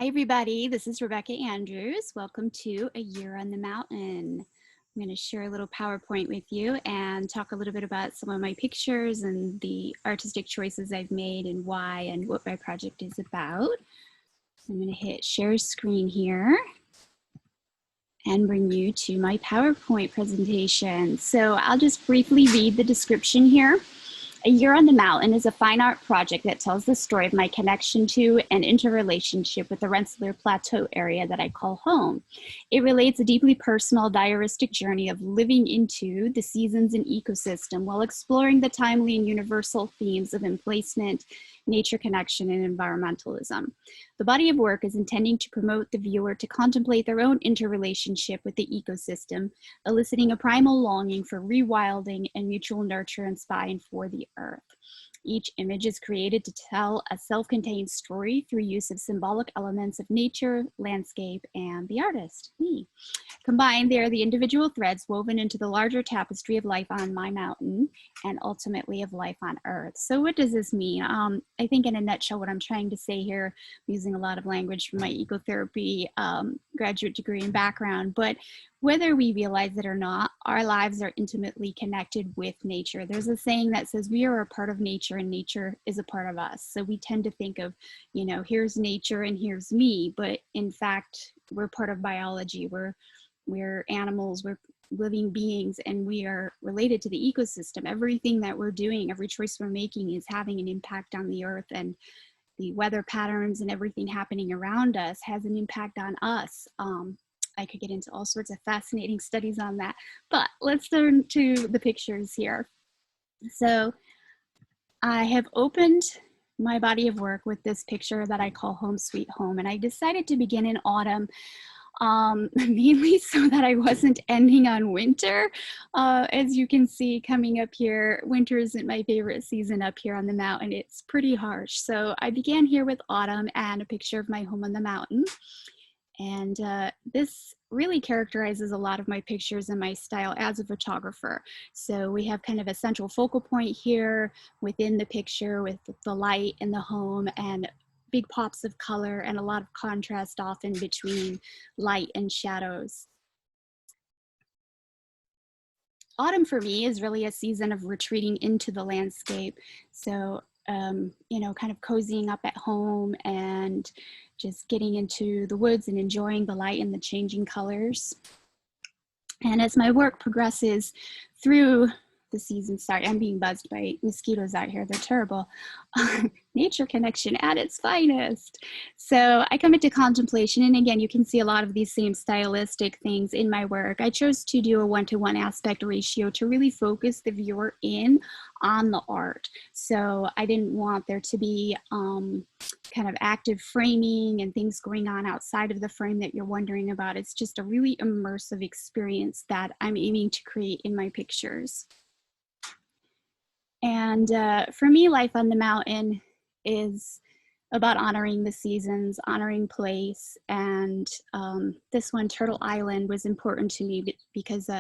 Hi, everybody. This is Rebecca Andrews. Welcome to A Year on the Mountain. I'm going to share a little PowerPoint with you and talk a little bit about some of my pictures and the artistic choices I've made and why and what my project is about. I'm going to hit share screen here and bring you to my PowerPoint presentation. So I'll just briefly read the description here. A Year on the Mountain is a fine art project that tells the story of my connection to and interrelationship with the Rensselaer Plateau area that I call home. It relates a deeply personal, diaristic journey of living into the seasons and ecosystem while exploring the timely and universal themes of emplacement, nature connection, and environmentalism. The body of work is intending to promote the viewer to contemplate their own interrelationship with the ecosystem, eliciting a primal longing for rewilding and mutual nurture and spine for the earth. Each image is created to tell a self-contained story through use of symbolic elements of nature, landscape, and the artist, me. Combined, they are the individual threads woven into the larger tapestry of life on my mountain and ultimately of life on Earth. So what does this mean? I think in a nutshell, what I'm trying to say here, I'm using a lot of language from my ecotherapy graduate degree and background, but whether we realize it or not, our lives are intimately connected with nature. There's a saying that says we are a part of nature and nature is a part of us. So we tend to think of, you know, here's nature and here's me, but in fact, we're part of biology. We're animals, we're living beings, and we are related to the ecosystem. Everything that we're doing, every choice we're making is having an impact on the earth, and the weather patterns and everything happening around us has an impact on us. I could get into all sorts of fascinating studies on that, but let's turn to the pictures here. So I have opened my body of work with this picture that I call Home Sweet Home, and I decided to begin in autumn mainly so that I wasn't ending on winter. As you can see coming up here, winter isn't my favorite season up here on the mountain. It's pretty harsh. So I began here with autumn and a picture of my home on the mountain. And this really characterizes a lot of my pictures and my style as a photographer. So we have kind of a central focal point here within the picture with the light and the home and big pops of color and a lot of contrast often between light and shadows. Autumn for me is really a season of retreating into the landscape. So, you know, kind of cozying up at home and just getting into the woods and enjoying the light and the changing colors. And as my work progresses through the season, sorry, I'm being buzzed by mosquitoes out here, they're terrible. Nature connection at its finest. So I come into contemplation, and again, you can see a lot of these same stylistic things in my work. I chose to do a 1-to-1 aspect ratio to really focus the viewer in on the art. So I didn't want there to be kind of active framing and things going on outside of the frame that you're wondering about. It's just a really immersive experience that I'm aiming to create in my pictures. And for me, life on the mountain is about honoring the seasons, honoring place. And this one, Turtle Island, was important to me because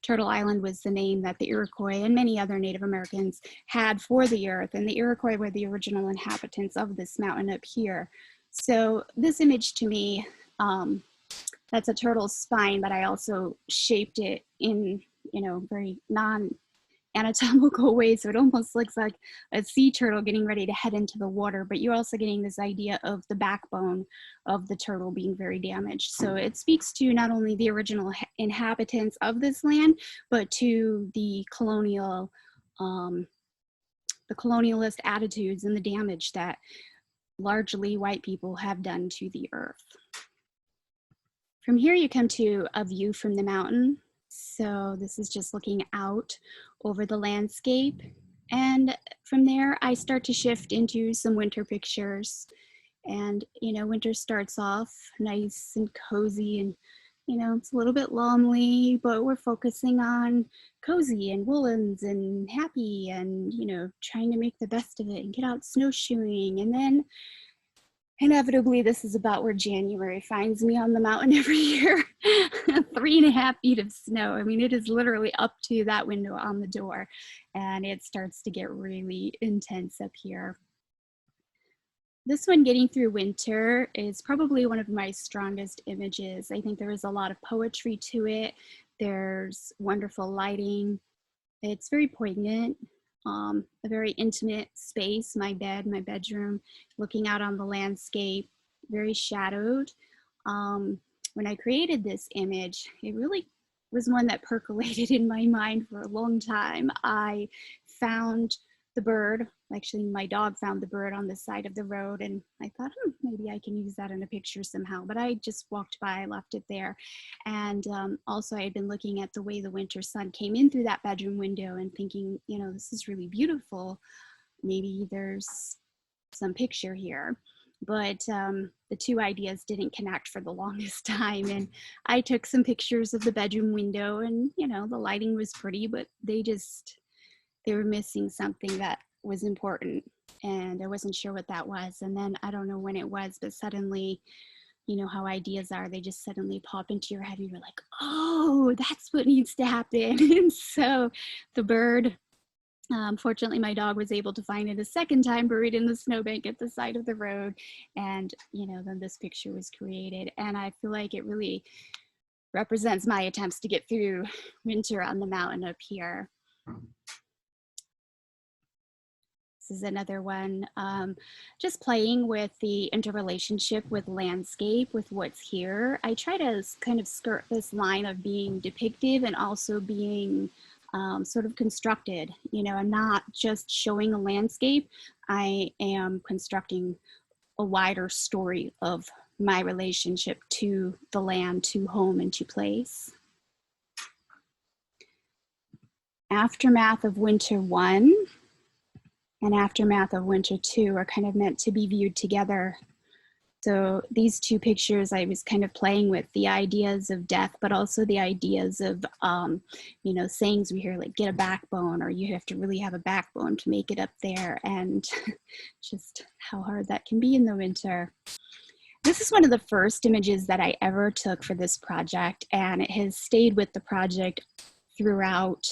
Turtle Island was the name that the Iroquois and many other Native Americans had for the earth. And the Iroquois were the original inhabitants of this mountain up here. So this image to me, that's a turtle's spine, but I also shaped it in, you know, very anatomical way, so it almost looks like a sea turtle getting ready to head into the water, but you're also getting this idea of the backbone of the turtle being very damaged. So it speaks to not only the original inhabitants of this land, but to the colonialist attitudes and the damage that largely white people have done to the earth. From here you come to a view from the mountain. So this is just looking out over the landscape. And from there, I start to shift into some winter pictures. And, you know, winter starts off nice and cozy and, you know, it's a little bit lonely, but we're focusing on cozy and woolens and happy and, you know, trying to make the best of it and get out snowshoeing. And then inevitably, this is about where January finds me on the mountain every year. 3.5 feet of snow. I mean, it is literally up to that window on the door, and it starts to get really intense up here. This one, Getting Through Winter, is probably one of my strongest images. I think there is a lot of poetry to it. There's wonderful lighting. It's very poignant, a very intimate space, my bed, my bedroom, looking out on the landscape, very shadowed. When I created this image, it really was one that percolated in my mind for a long time. I found the bird, actually my dog found the bird on the side of the road, and I thought, maybe I can use that in a picture somehow, but I just walked by, left it there. And also I had been looking at the way the winter sun came in through that bedroom window and thinking, you know, this is really beautiful. Maybe there's some picture here. But the two ideas didn't connect for the longest time. And I took some pictures of the bedroom window, and, you know, the lighting was pretty, but they were missing something that was important, and I wasn't sure what that was. And then I don't know when it was, but suddenly, you know how ideas are, they just suddenly pop into your head and you're like, oh, that's what needs to happen. And so the bird, fortunately my dog was able to find it a second time buried in the snowbank at the side of the road. And, you know, then this picture was created, and I feel like it really represents my attempts to get through winter on the mountain up here. This is another one, just playing with the interrelationship with landscape, with what's here. I try to kind of skirt this line of being depictive and also being sort of constructed. You know, I'm not just showing a landscape, I am constructing a wider story of my relationship to the land, to home, and to place. Aftermath of Winter 1 and Aftermath of Winter 2 are kind of meant to be viewed together. So these two pictures, I was kind of playing with the ideas of death, but also the ideas of, you know, sayings we hear like, get a backbone, or you have to really have a backbone to make it up there, and just how hard that can be in the winter. This is one of the first images that I ever took for this project, and it has stayed with the project throughout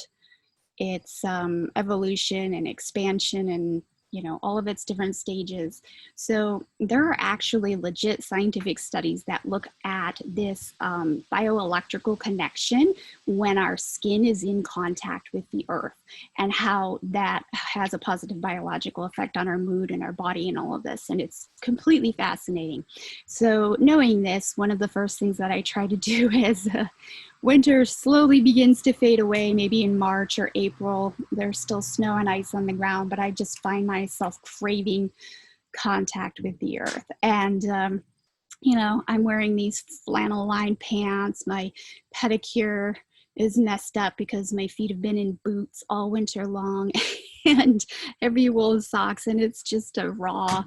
its evolution and expansion, and, you know, all of its different stages. So there are actually legit scientific studies that look at this bioelectrical connection when our skin is in contact with the earth, and how that has a positive biological effect on our mood and our body and all of this. And it's completely fascinating. So knowing this, one of the first things that I try to do is winter slowly begins to fade away, maybe in March or April. There's still snow and ice on the ground, but I just find myself craving contact with the earth. And, you know, I'm wearing these flannel lined pants. My pedicure is messed up because my feet have been in boots all winter long, and heavy wool socks. And it's just a raw,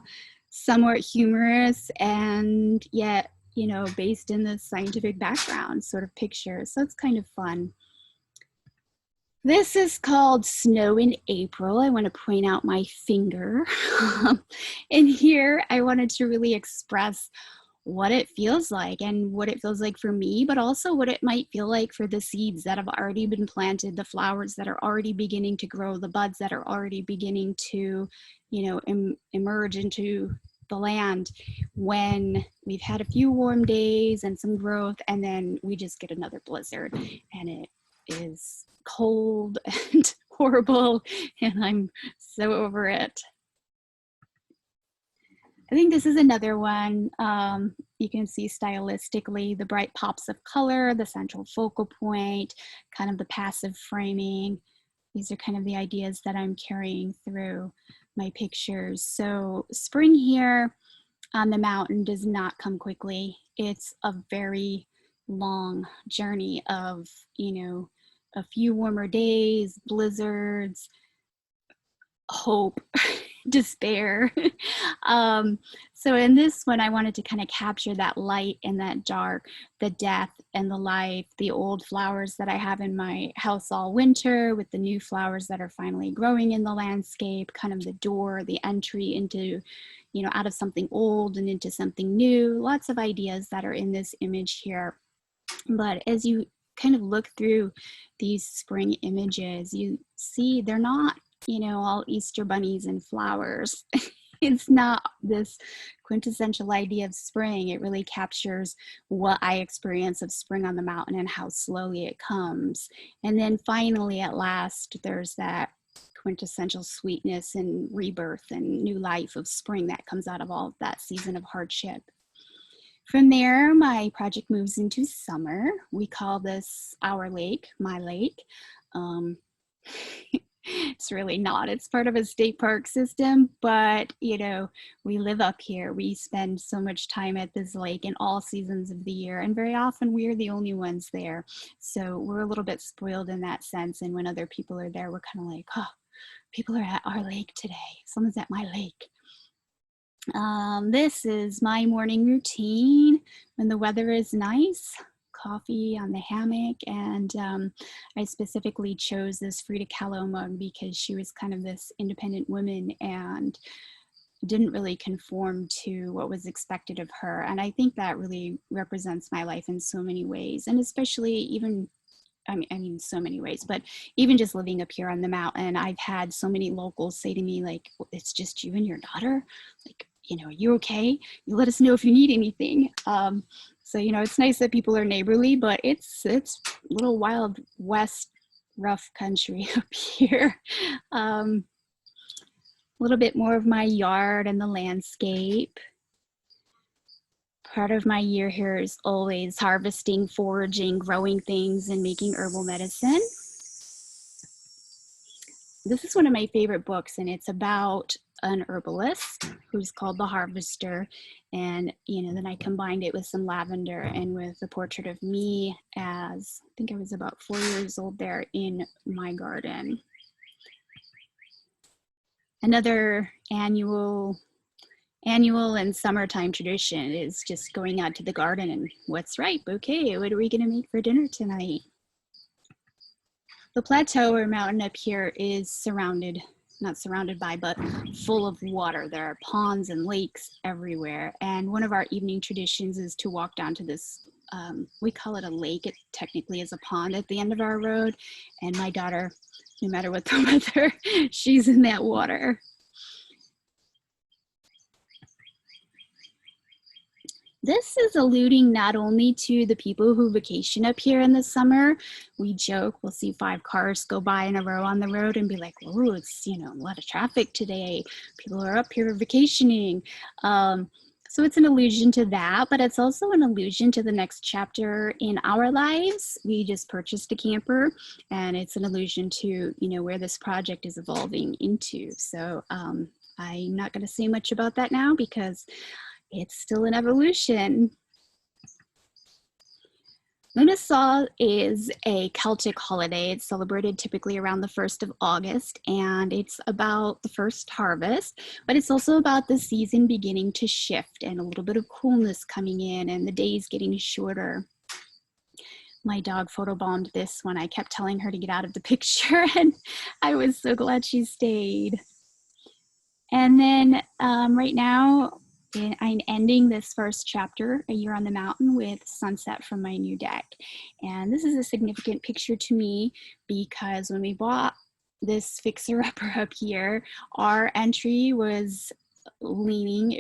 somewhat humorous, and yet, you know, based in the scientific background sort of picture. So it's kind of fun. This is called Snow in April. I want to point out my finger. And here I wanted to really express what it feels like, and what it feels like for me, but also what it might feel like for the seeds that have already been planted, the flowers that are already beginning to grow, the buds that are already beginning to, you know, emerge into the land, when we've had a few warm days and some growth, and then we just get another blizzard, and it is cold and horrible, and I'm so over it. I think this is another one. You can see stylistically the bright pops of color, the central focal point, kind of the passive framing. These are kind of the ideas that I'm carrying through my pictures. So spring here on the mountain does not come quickly. It's a very long journey of, you know, a few warmer days, blizzards, hope, despair. So in this one, I wanted to kind of capture that light and that dark, the death and the life, the old flowers that I have in my house all winter with the new flowers that are finally growing in the landscape, kind of the door, the entry into, you know, out of something old and into something new. Lots of ideas that are in this image here. But as you kind of look through these spring images, you see they're not, you know, all Easter bunnies and flowers. It's not this quintessential idea of spring. It really captures what I experience of spring on the mountain and how slowly it comes. And then finally, at last, there's that quintessential sweetness and rebirth and new life of spring that comes out of all of that season of hardship. From there, my project moves into summer. We call this our lake, my lake. Um, it's really not. It's part of a state park system, but you know, we live up here. We spend so much time at this lake in all seasons of the year, and very often we're the only ones there. So we're a little bit spoiled in that sense. And when other people are there, we're kind of like, oh, people are at our lake today. Someone's at my lake. This is my morning routine when the weather is nice. Coffee on the hammock, and I specifically chose this Frida Kahlo mug because she was kind of this independent woman and didn't really conform to what was expected of her. And I think that really represents my life in so many ways, and especially even I mean, so many ways, but even just living up here on the mountain, I've had so many locals say to me, like, it's just you and your daughter. Like, you know, are you okay? You let us know if you need anything. So, you know, it's nice that people are neighborly, but it's a little wild west, rough country up here. A little bit more of my yard and the landscape. Part of my year here is always harvesting, foraging, growing things, and making herbal medicine. This is one of my favorite books, and it's about an herbalist who's called The Harvester. And, you know, then I combined it with some lavender and with a portrait of me as, I think I was about 4 years old there in my garden. Another annual and summertime tradition is just going out to the garden and what's ripe? Okay, what are we gonna make for dinner tonight? The plateau or mountain up here is surrounded, not surrounded by, but full of water. There are ponds and lakes everywhere. And one of our evening traditions is to walk down to this, we call it a lake. It technically is a pond at the end of our road. And my daughter, no matter what the weather, she's in that water. This is alluding not only to the people who vacation up here in the summer. We joke, we'll see 5 cars go by in a row on the road and be like, oh, it's, you know, a lot of traffic today. People are up here vacationing. So it's an allusion to that, but it's also an allusion to the next chapter in our lives. We just purchased a camper, and it's an allusion to, you know, where this project is evolving into. So I'm not going to say much about that now because it's still an evolution. Lughnasadh is a Celtic holiday. It's celebrated typically around the 1st of August, and it's about the first harvest, but it's also about the season beginning to shift and a little bit of coolness coming in and the days getting shorter. My dog photobombed this one. I kept telling her to get out of the picture, and I was so glad she stayed. And then right now, I'm ending this first chapter, A Year on the Mountain, with sunset from my new deck. And this is a significant picture to me because when we bought this fixer-upper up here, our entry was leaning,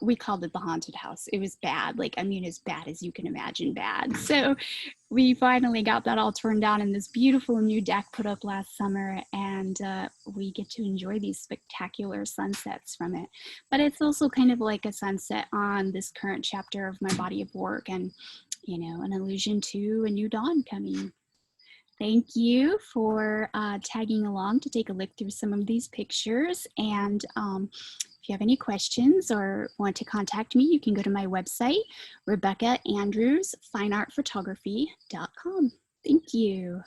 we called it the haunted house. It was bad, like, I mean, as bad as you can imagine bad. So we finally got that all turned down and this beautiful new deck put up last summer, and we get to enjoy these spectacular sunsets from it. But it's also kind of like a sunset on this current chapter of my body of work, and, you know, an allusion to a new dawn coming. Thank you for tagging along to take a look through some of these pictures. And if you have any questions or want to contact me, you can go to my website, RebeccaAndrewsFineArtPhotography.com. Thank you.